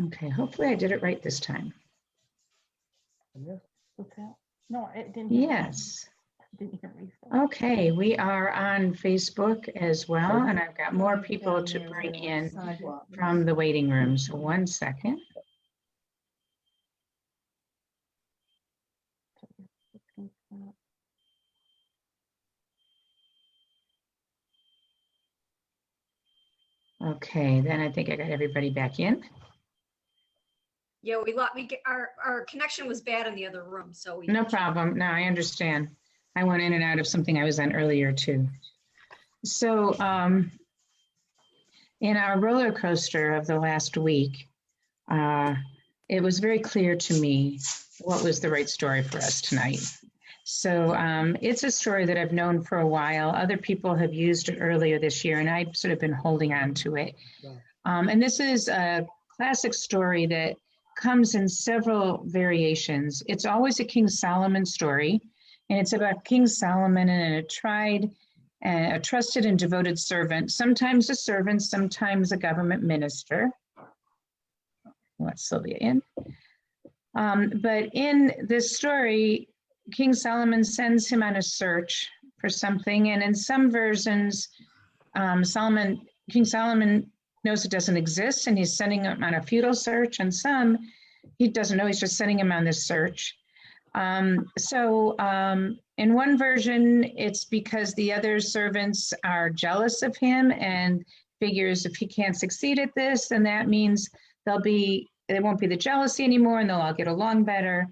Okay, hopefully I did it right this time. What's that? No, it didn't. Yes. Didn't hear me. Okay, we are on Facebook as well, and I've got more people to bring in from the waiting room. So 1 second. Okay, then I think I got everybody back in. Yeah, our connection was bad in the other room, so we. No problem. No, I understand. I went in and out of something I was on earlier too. So in our roller coaster of the last week, it was very clear to me what was the right story for us tonight. So it's a story that I've known for a while. Other people have used it earlier this year, and I've sort of been holding on to it. And this is a classic story that comes in several variations. It's always a King Solomon story, and it's about King Solomon and a trusted and devoted servant, sometimes a servant, sometimes a government minister. Let Sylvia in. But in this story, King Solomon sends him on a search for something, and in some versions, King Solomon knows it doesn't exist, and he's sending him on a futile search, and some he doesn't know, he's just sending him on this search. In one version, it's because the other servants are jealous of him and figures if he can't succeed at this, then that means there won't be the jealousy anymore, and they'll all get along better.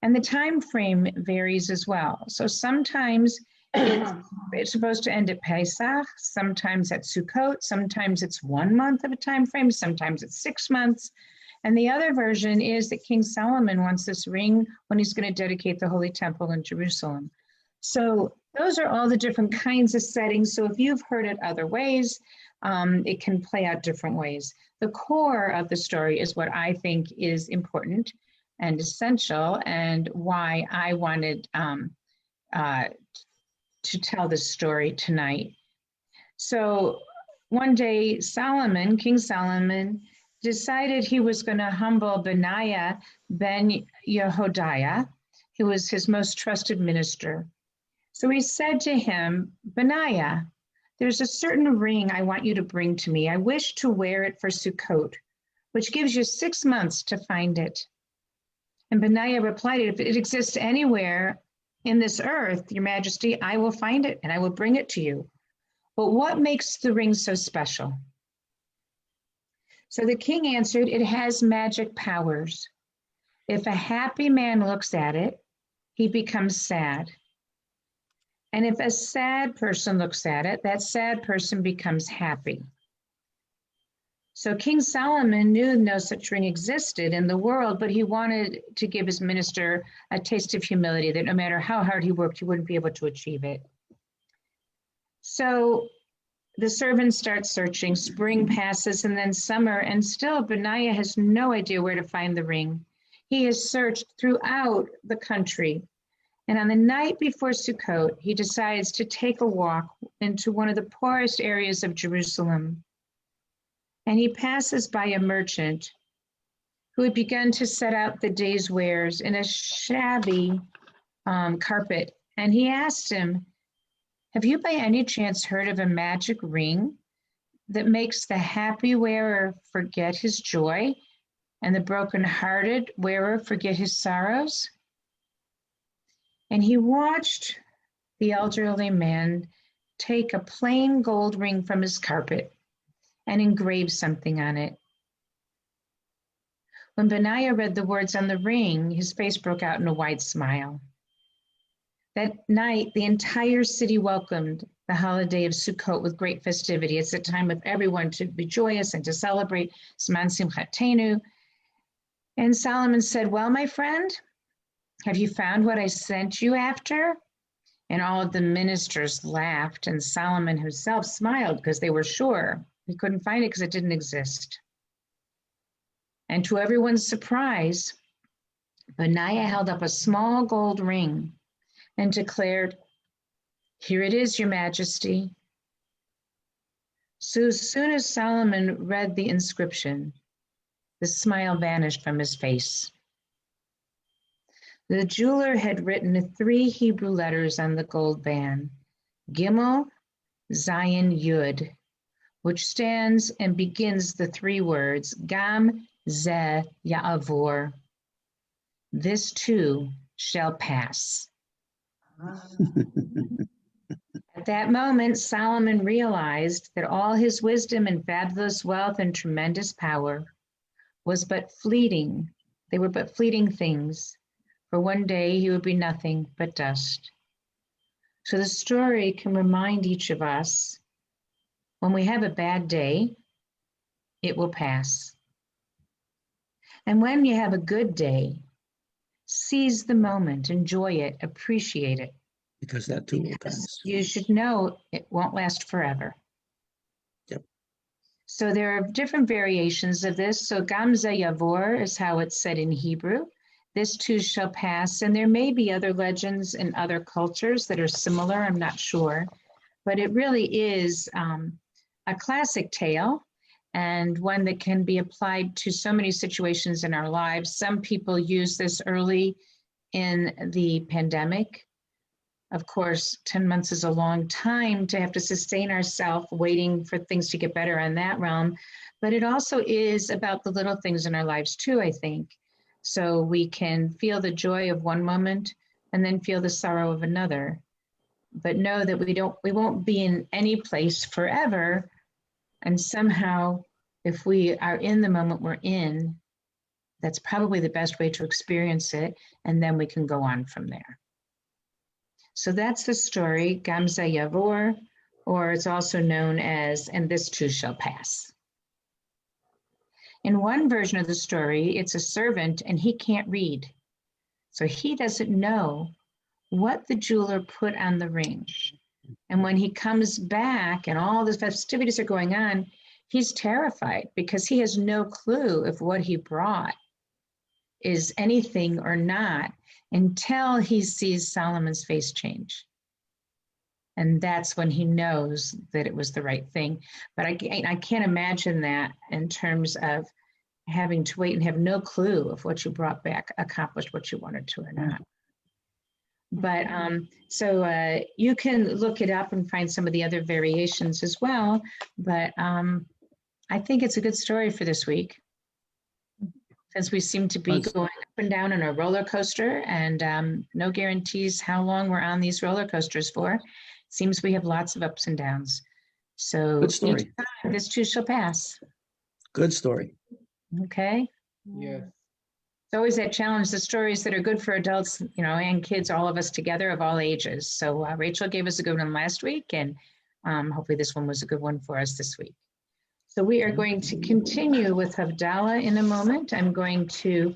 And the time frame varies as well. So sometimes it's supposed to end at Pesach, sometimes at Sukkot, sometimes it's 1 month of a time frame, sometimes it's 6 months. And the other version is that King Solomon wants this ring when he's going to dedicate the Holy Temple in Jerusalem. So those are all the different kinds of settings. So if you've heard it other ways, it can play out different ways. The core of the story is what I think is important and essential, and why I wanted to tell this story tonight. So one day, King Solomon, decided he was going to humble Benaiah ben Yehoiada, who was his most trusted minister. So he said to him, Benaiah, there's a certain ring I want you to bring to me. I wish to wear it for Sukkot, which gives you 6 months to find it. And Benaiah replied, if it exists anywhere in this earth, Your Majesty, I will find it and I will bring it to you. But what makes the ring so special? So the king answered, it has magic powers. If a happy man looks at it, he becomes sad. And if a sad person looks at it, that sad person becomes happy. So King Solomon knew no such ring existed in the world, but he wanted to give his minister a taste of humility, that no matter how hard he worked, he wouldn't be able to achieve it. So the servant starts searching. Spring passes and then summer, and still Benaiah has no idea where to find the ring. He has searched throughout the country. And on the night before Sukkot, he decides to take a walk into one of the poorest areas of Jerusalem. And he passes by a merchant who had begun to set out the day's wares in a shabby carpet. And he asked him, have you by any chance heard of a magic ring that makes the happy wearer forget his joy and the broken-hearted wearer forget his sorrows? And he watched the elderly man take a plain gold ring from his carpet and engrave something on it. When Benaiah read the words on the ring, his face broke out in a wide smile. That night, the entire city welcomed the holiday of Sukkot with great festivity. It's a time of everyone to be joyous and to celebrate Zman Simchatenu. And Solomon said, well, my friend, have you found what I sent you after? And all of the ministers laughed, and Solomon himself smiled because they were sure he couldn't find it because it didn't exist. And to everyone's surprise, Benaiah held up a small gold ring and declared, here it is, Your Majesty. So as soon as Solomon read the inscription, The smile vanished from his face. The jeweler had written 3 Hebrew letters on the gold band, Gimel, Zayin, Yud, which stands and begins the 3 words, Gam Ze Ya'avor. This too shall pass. At that moment, Solomon realized that all his wisdom and fabulous wealth and tremendous power was but fleeting. They were but fleeting things. For one day he would be nothing but dust. So the story can remind each of us, when we have a bad day, it will pass. And when you have a good day, seize the moment, enjoy it, appreciate it. Because that too will pass. You should know it won't last forever. Yep. So there are different variations of this. So Gamza Yavor is how it's said in Hebrew. This too shall pass. And there may be other legends in other cultures that are similar, I'm not sure. But it really is a classic tale and one that can be applied to so many situations in our lives. Some people use this early in the pandemic. Of course, 10 months is a long time to have to sustain ourselves waiting for things to get better on that realm. But it also is about the little things in our lives too, I think. So we can feel the joy of one moment and then feel the sorrow of another. But know that we won't be in any place forever. And somehow, if we are in the moment we're in, that's probably the best way to experience it. And then we can go on from there. So that's the story, Gamza Yavor, or it's also known as, and this too shall pass. In one version of the story, it's a servant and he can't read. So he doesn't know what the jeweler put on the ring. And when he comes back and all the festivities are going on, he's terrified because he has no clue if what he brought is anything or not until he sees Solomon's face change. And that's when he knows that it was the right thing. But I can't imagine that in terms of having to wait and have no clue if what you brought back accomplished what you wanted to or not. But so you can look it up and find some of the other variations as well. But I think it's a good story for this week, since we seem to be going up and down on a roller coaster, and no guarantees how long we're on these roller coasters for. Seems we have lots of ups and downs. So Good story. each time, this too shall pass. Good story. Okay. Yes. It's always that challenge, the stories that are good for adults, you know, and kids, all of us together of all ages. So Rachel gave us a good one last week, and hopefully this one was a good one for us this week. So we are going to continue with Havdalah in a moment. I'm going to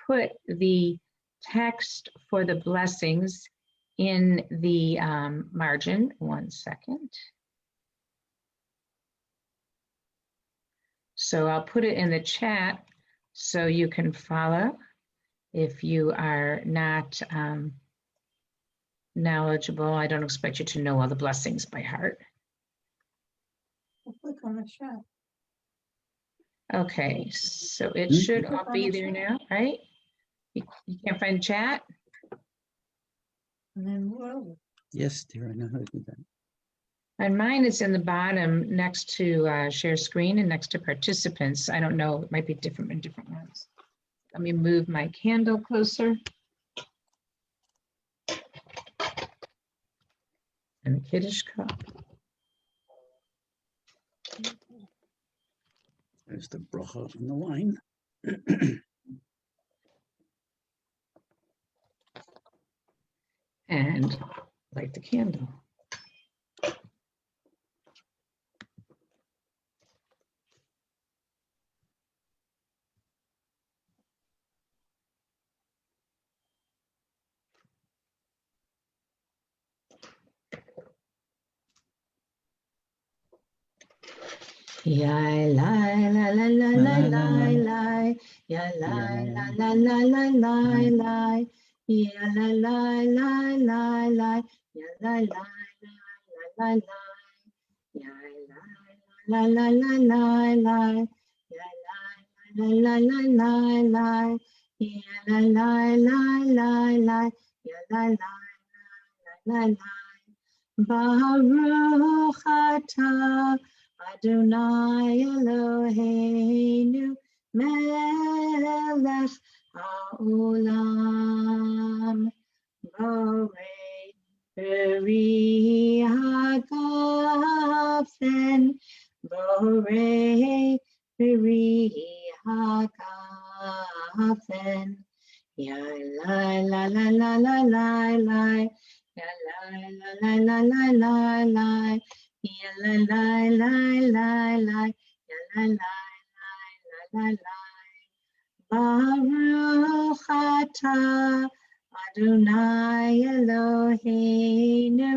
put the text for the blessings in the margin. 1 second. So I'll put it in the chat so you can follow if you are not knowledgeable. I don't expect you to know all the blessings by heart. Click on the chat. Okay, so it should all be there now, right? You can't find chat? And then whoa. Yes, dear, I know how to do that. On mine, it's in the bottom next to share screen and next to participants. I don't know, it might be different in different ones. Let me move my candle closer. And the Kiddush cup. There's the bracha in the line. And light the candle. Ya la la la la la la la, ya la la la la la la la, ya la la la la la, ya la la la la la, ya la la la la la la, ya la la la la la, ya la la la la la, ya la la la la. Baruch atah Adonai Eloheinu melech haolam borei beri hagafen borei beri hagafen ya la la la la la la la ya la la la la la la la ya la la la la la ya la la la la la Baruch atah Adonai Eloheinu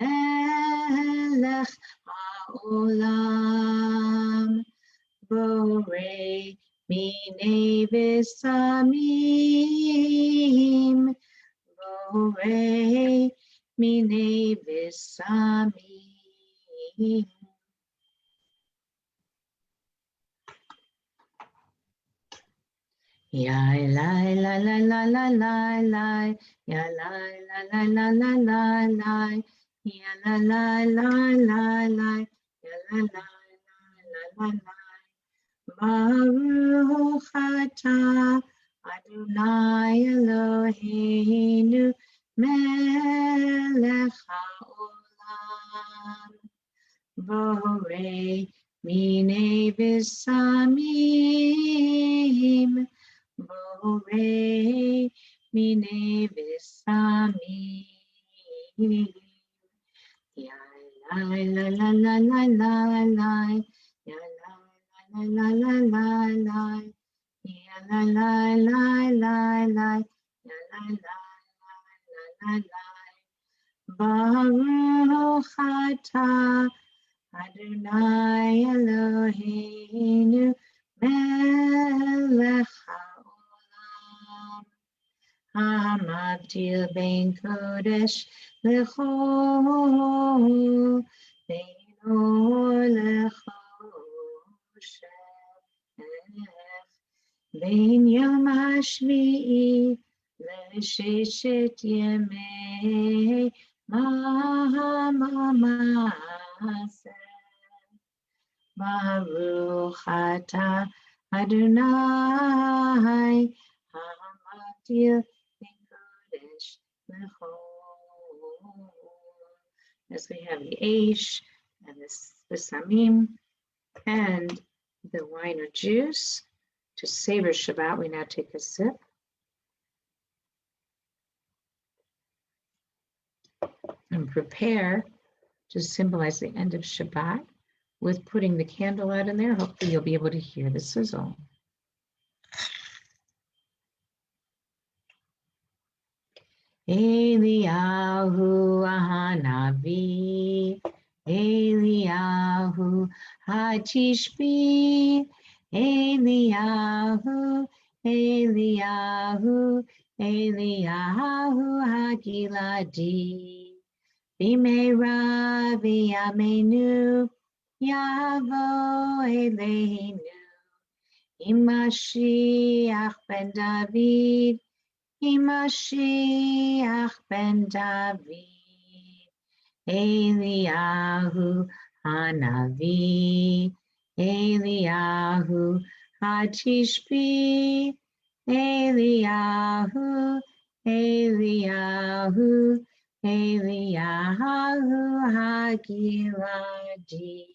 melech haolam borei minei v'samim borei minei v'samim. Ya la la la la la la la, ya la la la la la la la, ya la la la la la, ya la la la la la. Baruch atah Adonai Eloheinu melech haolam borei minei v'samim borei minei v'samim. Ya la la la la la la la, ya la la la la la la, ya la la la la la, ya la la la la la. Baruch atah Adonai Eloheinu melech haolam hamavdil ben kodesh lechol ben or lechoshech ben yom hashvi'i l'sheshet yemei Mahamase Baruch atah Adonai Hamavdil ben kodesh lechol. As we have the Aish and the Samim and the wine or juice to savor Shabbat, we now take a sip. And prepare to symbolize the end of Shabbat with putting the candle out in there. Hopefully you'll be able to hear the sizzle. Eliyahu Hanavi, Eliyahu Hatishbi, Eliyahu, Eliyahu, Eliyahu Hagiladi. Bimera v'yameinu yavo eleinu Imashiach ben David Imashiach ben David Eliyahu Hanavi Eliyahu Hatishbi Eliyahu Eliyahu Eliyahu Hagiladi.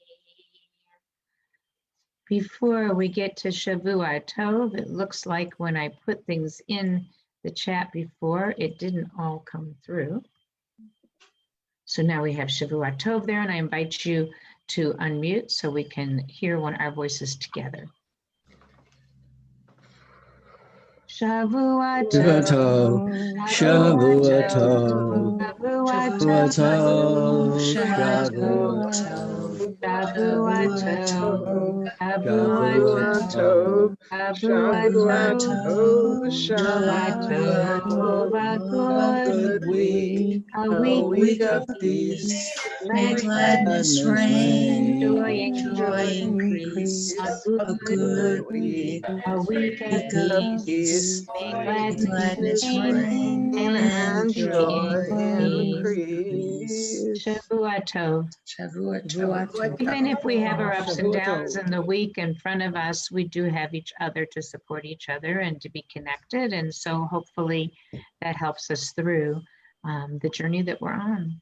Before we get to Shavua Tov, it looks like when I put things in the chat before, it didn't all come through. So now we have Shavua Tov there, and I invite you to unmute so we can hear our voices together. Shavua Tov, Shavua Tov, Shavua Shavua Tov, Tov, Shavua Shavua Tov, Shavua Shavua Tov, a good week, a week of peace, let gladness reign, joy joy increase. a good week, a week of of peace. peace, May gladness gladness reign, reign and and joy peace. increase. Shavua Tov. Shavuot Even if we have our Tov. ups and downs in the week in front of us, we do have each other to support each other and to be connected. And so hopefully that helps us through the journey that we're on.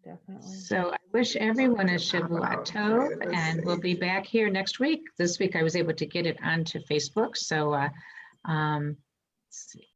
Definitely. So I wish everyone a Shavua Tov, and we'll be back here next week. This week I was able to get it onto Facebook. So let's see.